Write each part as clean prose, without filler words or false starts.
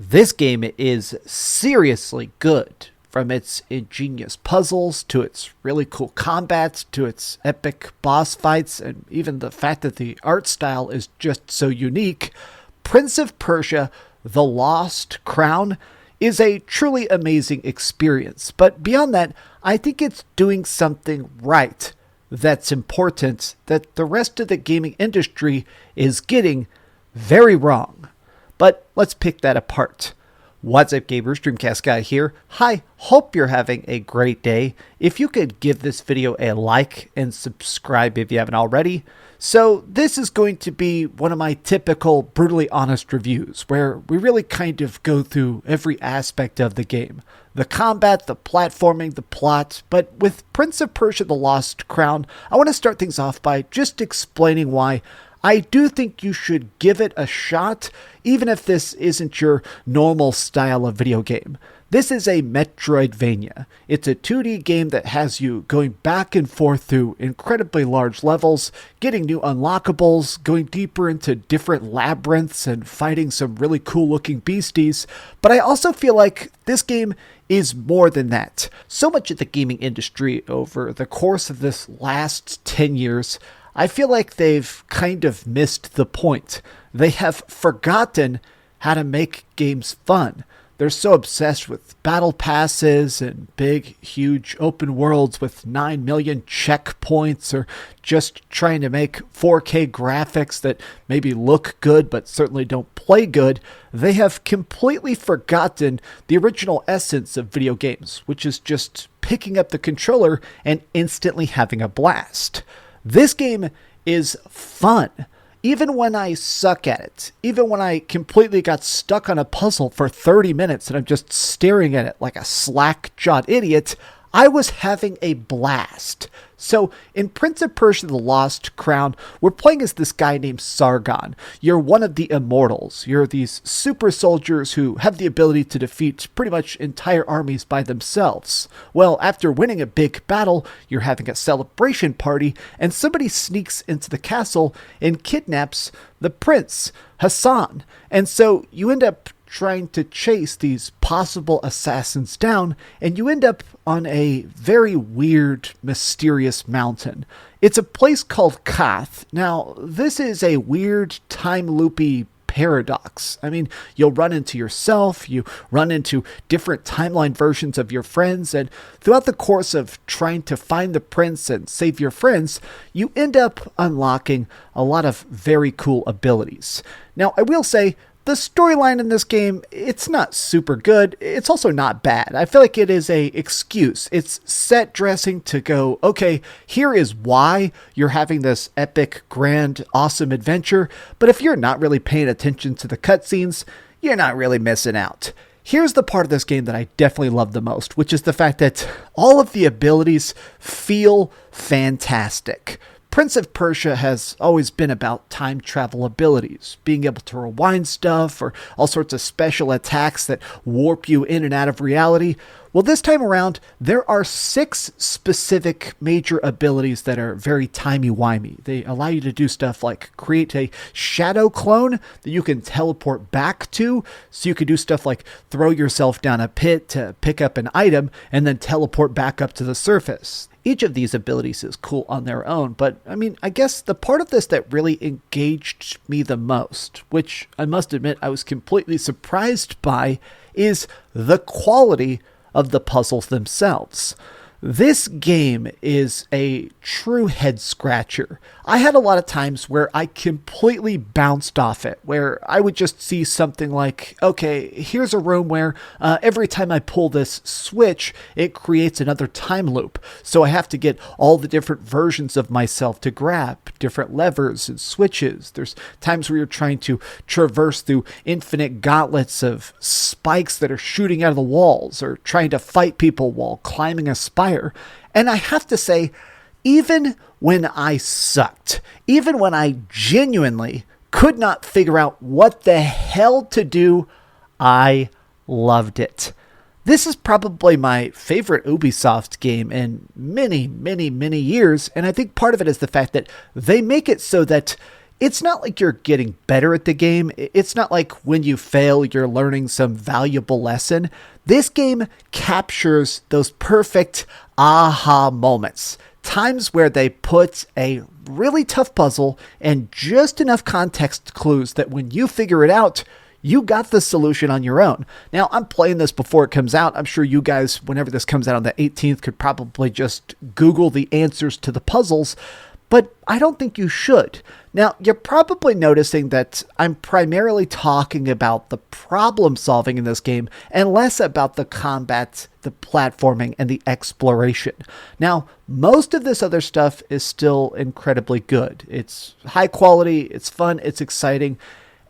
This game is seriously good, from its ingenious puzzles to its really cool combat to its epic boss fights, and even the fact that the art style is just so unique. Prince of Persia: The Lost Crown is a truly amazing experience, but beyond that, I think it's doing something right that's important that the rest of the gaming industry is getting very wrong. But let's pick that apart. What's up, gamers? DreamcastGuy here. Hi, hope you're having a great day. If you could give this video a like and subscribe if you haven't already. So this is going to be one of my typical brutally honest reviews, where we really kind of go through every aspect of the game. The combat, the platforming, the plot. But with Prince of Persia: The Lost Crown, I want to start things off by just explaining why I do think you should give it a shot, even if this isn't your normal style of video game. This is a Metroidvania. It's a 2D game that has you going back and forth through incredibly large levels, getting new unlockables, going deeper into different labyrinths, and fighting some really cool looking beasties. But I also feel like this game is more than that. So much of the gaming industry over the course of this last 10 years, I feel like they've kind of missed the point. They have forgotten how to make games fun. They're so obsessed with battle passes and big, huge open worlds with 9 million checkpoints, or just trying to make 4K graphics that maybe look good but certainly don't play good. They have completely forgotten the original essence of video games, which is just picking up the controller and instantly having a blast. This game is fun, even when I suck at it, even when I completely got stuck on a puzzle for 30 minutes and I'm just staring at it like a slack-jawed idiot. I was having a blast. So in Prince of Persia: The Lost Crown, we're playing as this guy named Sargon. You're one of the immortals. You're these super soldiers who have the ability to defeat pretty much entire armies by themselves. Well, after winning a big battle, you're having a celebration party, and somebody sneaks into the castle and kidnaps the prince, Hassan. And so you end up trying to chase these possible assassins down, and you end up on a very weird, mysterious mountain. It's a place called Kath. Now, this is a weird, time-loopy paradox. I mean, you'll run into yourself, you run into different timeline versions of your friends, and throughout the course of trying to find the prince and save your friends, you end up unlocking a lot of very cool abilities. Now, I will say, the storyline in this game, it's not super good. It's also not bad. I feel like it is a excuse. It's set dressing to go, okay, here is why you're having this epic, grand, awesome adventure. But if you're not really paying attention to the cutscenes, you're not really missing out. Here's the part of this game that I definitely love the most, which is the fact that all of the abilities feel fantastic. Prince of Persia has always been about time travel abilities, being able to rewind stuff, or all sorts of special attacks that warp you in and out of reality. Well, this time around, there are 6 specific major abilities that are very timey-wimey. They allow you to do stuff like create a shadow clone that you can teleport back to, so you can do stuff like throw yourself down a pit to pick up an item and then teleport back up to the surface. Each of these abilities is cool on their own, but I mean, I guess the part of this that really engaged me the most, which I must admit I was completely surprised by, is the quality of the puzzles themselves. This game is a true head scratcher. I had a lot of times where I completely bounced off it, where I would just see something like, okay, here's a room where every time I pull this switch, it creates another time loop. So I have to get all the different versions of myself to grab different levers and switches. There's times where you're trying to traverse through infinite gauntlets of spikes that are shooting out of the walls, or trying to fight people while climbing a spire. And I have to say, even when I sucked, even when I genuinely could not figure out what the hell to do, I loved it. This is probably my favorite Ubisoft game in many, many, many years, and I think part of it is the fact that they make it so that it's not like you're getting better at the game. It's not like when you fail, you're learning some valuable lesson. This game captures those perfect aha moments. Times where they put a really tough puzzle and just enough context clues that when you figure it out, you got the solution on your own. Now, I'm playing this before it comes out. I'm sure you guys, whenever this comes out on the 18th, could probably just Google the answers to the puzzles, but I don't think you should. Now, you're probably noticing that I'm primarily talking about the problem solving in this game and less about the combat, the platforming, and the exploration. Now, most of this other stuff is still incredibly good. It's high quality, it's fun, it's exciting,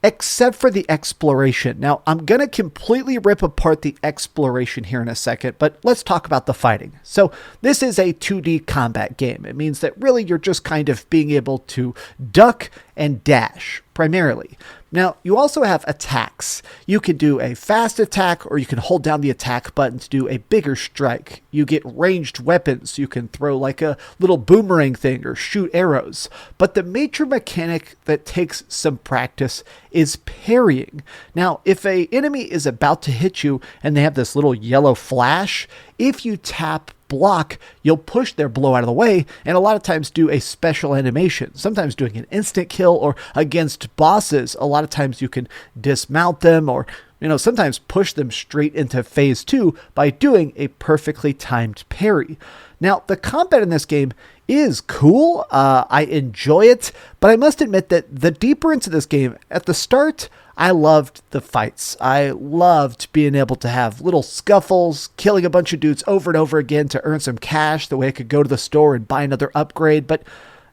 except for the exploration. Now, I'm going to completely rip apart the exploration here in a second, but let's talk about the fighting. So this is a 2D combat game. It means that really you're just kind of being able to duck and dash, primarily. Now, you also have attacks. You can do a fast attack, or you can hold down the attack button to do a bigger strike. You get ranged weapons. You can throw like a little boomerang thing or shoot arrows. But the major mechanic that takes some practice is parrying. Now, if an enemy is about to hit you and they have this little yellow flash, if you tap block, you'll push their blow out of the way and a lot of times do a special animation, sometimes doing an instant kill, or against bosses, a lot of times you can dismount them or sometimes push them straight into phase 2 by doing a perfectly timed parry. Now, the combat in this game is cool. I enjoy it, but I must admit that the deeper into this game, at the start, I loved the fights. I loved being able to have little scuffles, killing a bunch of dudes over and over again to earn some cash, the way I could go to the store and buy another upgrade. But,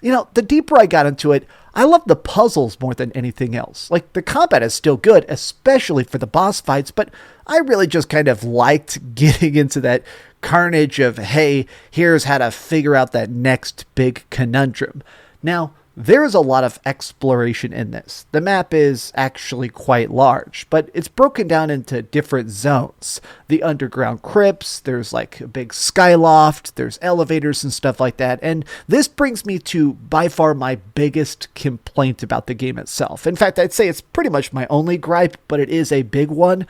the deeper I got into it, I loved the puzzles more than anything else. Like, the combat is still good, especially for the boss fights, but I really just kind of liked getting into that carnage of, hey, here's how to figure out that next big conundrum. Now, there is a lot of exploration in this. The map is actually quite large, but it's broken down into different zones. The underground crypts, there's like a big skyloft, there's elevators and stuff like that. And this brings me to by far my biggest complaint about the game itself. In fact, I'd say it's pretty much my only gripe, but it is a big one.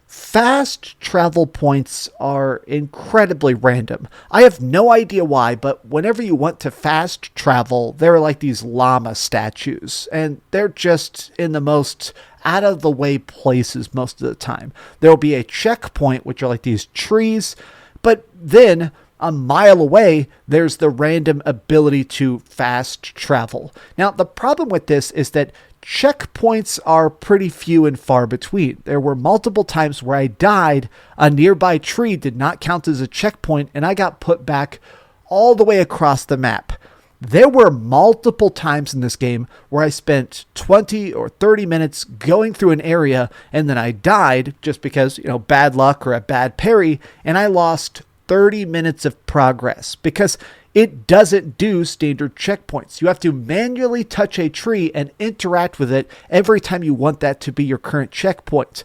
Fast travel points are incredibly random. I have no idea why, but whenever you want to fast travel, there are like these llama statues, and they're just in the most out of the way places most of the time. There will be a checkpoint, which are like these trees, but then a mile away, there's the random ability to fast travel. Now, the problem with this is that checkpoints are pretty few and far between. There were multiple times where I died, a nearby tree did not count as a checkpoint, and I got put back all the way across the map. There were multiple times in this game where I spent 20 or 30 minutes going through an area, and then I died just because, bad luck or a bad parry, and I lost 30 minutes of progress because it doesn't do standard checkpoints. You have to manually touch a tree and interact with it every time you want that to be your current checkpoint.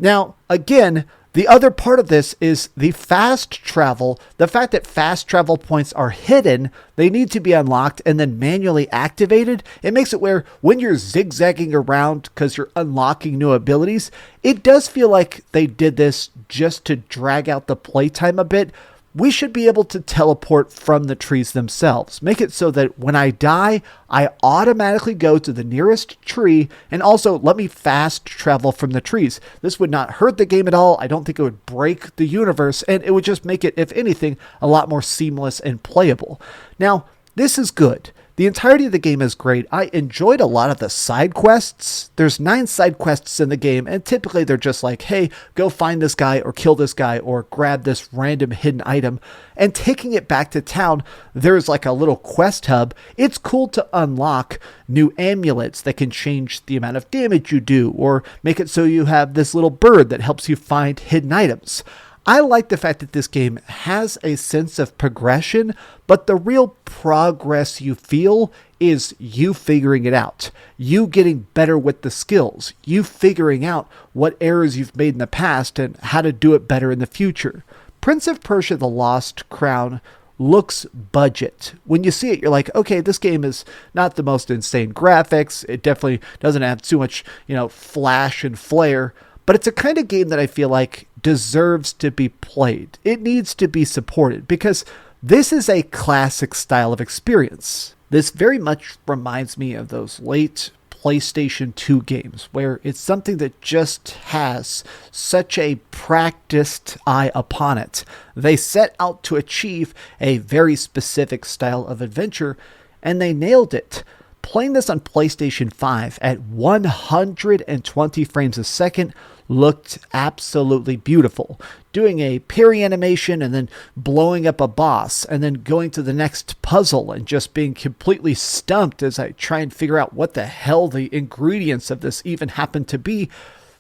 Now, again, the other part of this is the fast travel. The fact that fast travel points are hidden, they need to be unlocked and then manually activated. It makes it where when you're zigzagging around because you're unlocking new abilities, it does feel like they did this just to drag out the playtime a bit. We should be able to teleport from the trees themselves. Make it so that when I die, I automatically go to the nearest tree, and also let me fast travel from the trees. This would not hurt the game at all. I don't think it would break the universe, and it would just make it, if anything, a lot more seamless and playable. Now, this is good. The entirety of the game is great. I enjoyed a lot of the side quests. There's 9 side quests in the game, and typically they're just like, hey, go find this guy or kill this guy or grab this random hidden item. And taking it back to town, there's like a little quest hub. It's cool to unlock new amulets that can change the amount of damage you do or make it so you have this little bird that helps you find hidden items. I like the fact that this game has a sense of progression, but the real progress you feel is you figuring it out, you getting better with the skills, you figuring out what errors you've made in the past and how to do it better in the future. Prince of Persia: The Lost Crown looks budget. When you see it, you're like, okay, this game is not the most insane graphics. It definitely doesn't have too much, flash and flare, but it's a kind of game that I feel like deserves to be played. It needs to be supported because this is a classic style of experience. This very much reminds me of those late PlayStation 2 games where it's something that just has such a practiced eye upon it. They set out to achieve a very specific style of adventure and they nailed it. Playing this on PlayStation 5 at 120 frames a second looked absolutely beautiful. Doing a parry animation and then blowing up a boss and then going to the next puzzle and just being completely stumped as I try and figure out what the hell the ingredients of this even happen to be.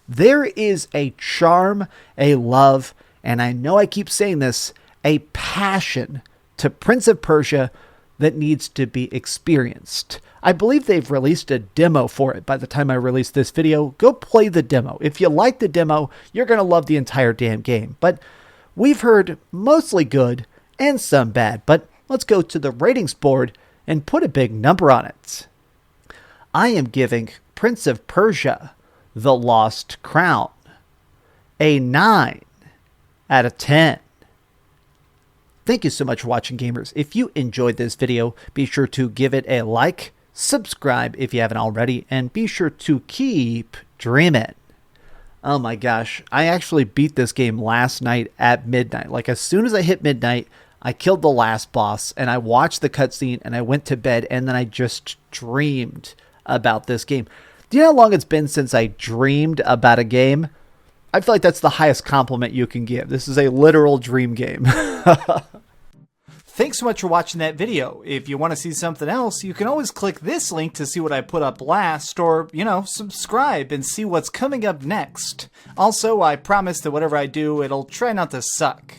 There is a charm, a love, and I know I keep saying this, a passion to Prince of Persia that needs to be experienced. I believe they've released a demo for it by the time I release this video. Go play the demo. If you like the demo, you're going to love the entire damn game. But we've heard mostly good and some bad. But let's go to the ratings board and put a big number on it. I am giving Prince of Persia: The Lost Crown a 9 out of 10. Thank you so much for watching, gamers. If you enjoyed this video, be sure to give it a like, subscribe if you haven't already, and be sure to keep dreaming. Oh my gosh, I actually beat this game last night at midnight. Like as soon as I hit midnight, I killed the last boss and I watched the cutscene and I went to bed and then I just dreamed about this game. Do you know how long it's been since I dreamed about a game? I feel like that's the highest compliment you can give. This is a literal dream game. Thanks so much for watching that video. If you want to see something else, you can always click this link to see what I put up last, or, subscribe and see what's coming up next. Also, I promise that whatever I do, it'll try not to suck.